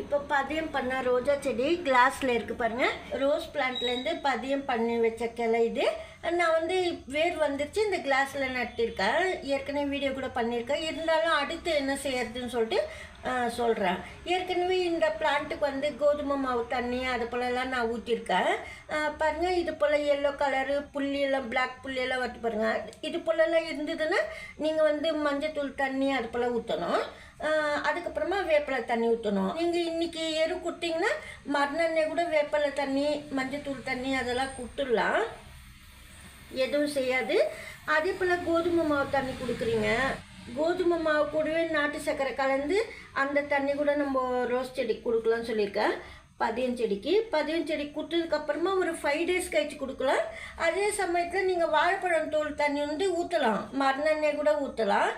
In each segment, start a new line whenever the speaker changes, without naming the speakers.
இப்போ பதியம் பண்ண ரோஜா செடி கிளாஸில் இருக்குது பாருங்கள். ரோஸ் பிளான்ட்லேருந்து பதியம் பண்ணி வச்ச கிளை இது. நான் வந்து வேர் வந்துருச்சு, இந்த கிளாஸில் நட்டிருக்கேன். ஏற்கனவே வீடியோ கூட பண்ணியிருக்கேன். இருந்தாலும் அடுத்து என்ன செய்யறதுன்னு சொல்லிட்டு சொல்கிறேன். ஏற்கனவே இந்த பிளான்ட்டுக்கு வந்து கோதுமை மாவு தண்ணி அது போலலாம் நான் ஊற்றிருக்கேன். பாருங்கள், இது போல் எல்லோ கலரு புள்ளியெல்லாம் பிளாக் புள்ளியெல்லாம் வட்டு பாருங்கள். இது போலலாம் இருந்ததுன்னா நீங்கள் வந்து மஞ்சத்தூள் தண்ணி அது போல் ஊற்றணும். அதுக்கப்புறமா வேப்பிலை தண்ணி ஊற்றணும். நீங்கள் இன்றைக்கி எரு கொடுத்தீங்கன்னா மறுநாளே கூட வேப்பிலை தண்ணி மஞ்சத்தூள் தண்ணி அதெல்லாம் கொடுத்துடலாம், எதுவும் செய்யாது. அதே போல் கோதுமை மாவு தண்ணி கொடுக்குறீங்க, கோதுமை மாவு கூடவே நாட்டு சர்க்கரை கலந்து அந்த தண்ணி கூட நம்ம ரோஸ் செடிக்கு கொடுக்கலாம்னு சொல்லியிருக்கேன். பதியம் செடி கொடுத்ததுக்கப்புறமா ஒரு 5 days கழிச்சு கொடுக்கலாம். அதே சமயத்தில் நீங்கள் வாழைப்பழம் தோல் தண்ணி வந்து ஊற்றலாம், மறுநாளே கூட ஊற்றலாம்.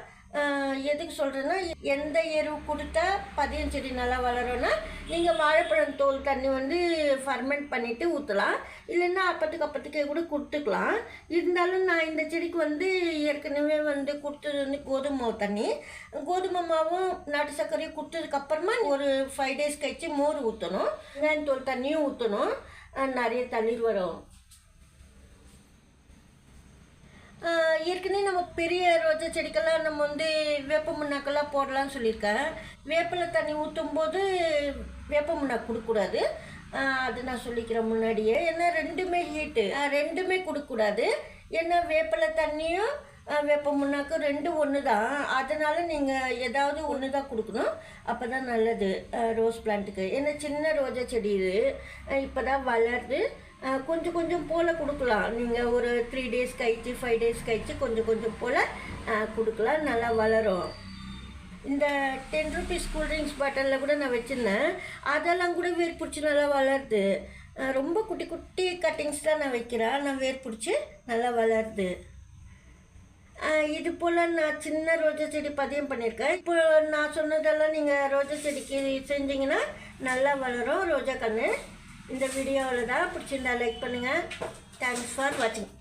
எதுக்கு சொல்கிறேன்னா, எந்த எரு கொடுத்தா பதியம் செடி நல்லா வளரும்னா நீங்கள் வாழைப்பழம் தோல் தண்ணி வந்து ஃபர்மெண்ட் பண்ணிவிட்டு ஊற்றலாம், இல்லைன்னா அப்பத்துக்கே கூட கொடுத்துக்கலாம். இருந்தாலும் நான் இந்த செடிக்கு வந்து ஏற்கனவே வந்து கொடுத்தது வந்து கோதுமை மாவு தண்ணி, கோதுமை மாவும் நாட்டு சர்க்கரையும் கொடுத்ததுக்கப்புறமா ஒரு 5 days கழிச்சு மோர் ஊற்றணும், வெங்காயம் தோல் தண்ணியும் ஊற்றணும், நிறைய தண்ணீர் வரும். ஏற்கனவே நம்ம பெரிய ரோஜா செடிக்கெல்லாம் நம்ம வந்து வேப்ப முன்னாக்கெல்லாம் போடலான்னு சொல்லியிருக்கேன். வேப்பிலை தண்ணி ஊற்றும் போது வேப்ப முன்னாக்கு கொடுக்கக்கூடாது, அது நான் சொல்லிக்கிறேன் முன்னாடியே. ஏன்னா ரெண்டுமே ஹீட்டு, ரெண்டுமே கொடுக்கக்கூடாது. ஏன்னா வேப்பிலை தண்ணியும் வேப்ப முன்னாக்கு ரெண்டும் ஒன்று தான். அதனால் நீங்கள் ஏதாவது ஒன்று தான் கொடுக்கணும், அப்போ தான் நல்லது ரோஸ் பிளான்ட்டுக்கு. ஏன்னா சின்ன ரோஜா செடி இது இப்போ தான் வளருது. கொஞ்சம் போல் கொடுக்கலாம். நீங்கள் ஒரு 3 days கழிச்சு 5 days கழிச்சு கொஞ்சம் போல் கொடுக்கலாம், நல்லா வளரும். இந்த 10 rupees கூல்ட்ரிங்க்ஸ் பாட்டிலில் கூட நான் வச்சுருந்தேன், அதெல்லாம் கூட வேர் பிடிச்சி நல்லா வளருது. ரொம்ப குட்டி கட்டிங்ஸ் தான் நான் வைக்கிறேன், நான் வேர் பிடிச்சி நல்லா வளருது. இது போல் நான் சின்ன ரோஜா செடி பதியம் பண்ணியிருக்கேன். இப்போ நான் சொன்னதெல்லாம் நீங்கள் ரோஜா செடிக்கு செஞ்சிங்கன்னா நல்லா வளரும் ரோஜா கன்று. இந்த வீடியோவில் தான் பிடிச்சிருந்தா லைக் பண்ணுங்கள். தேங்க்ஸ் ஃபார் வாட்சிங்.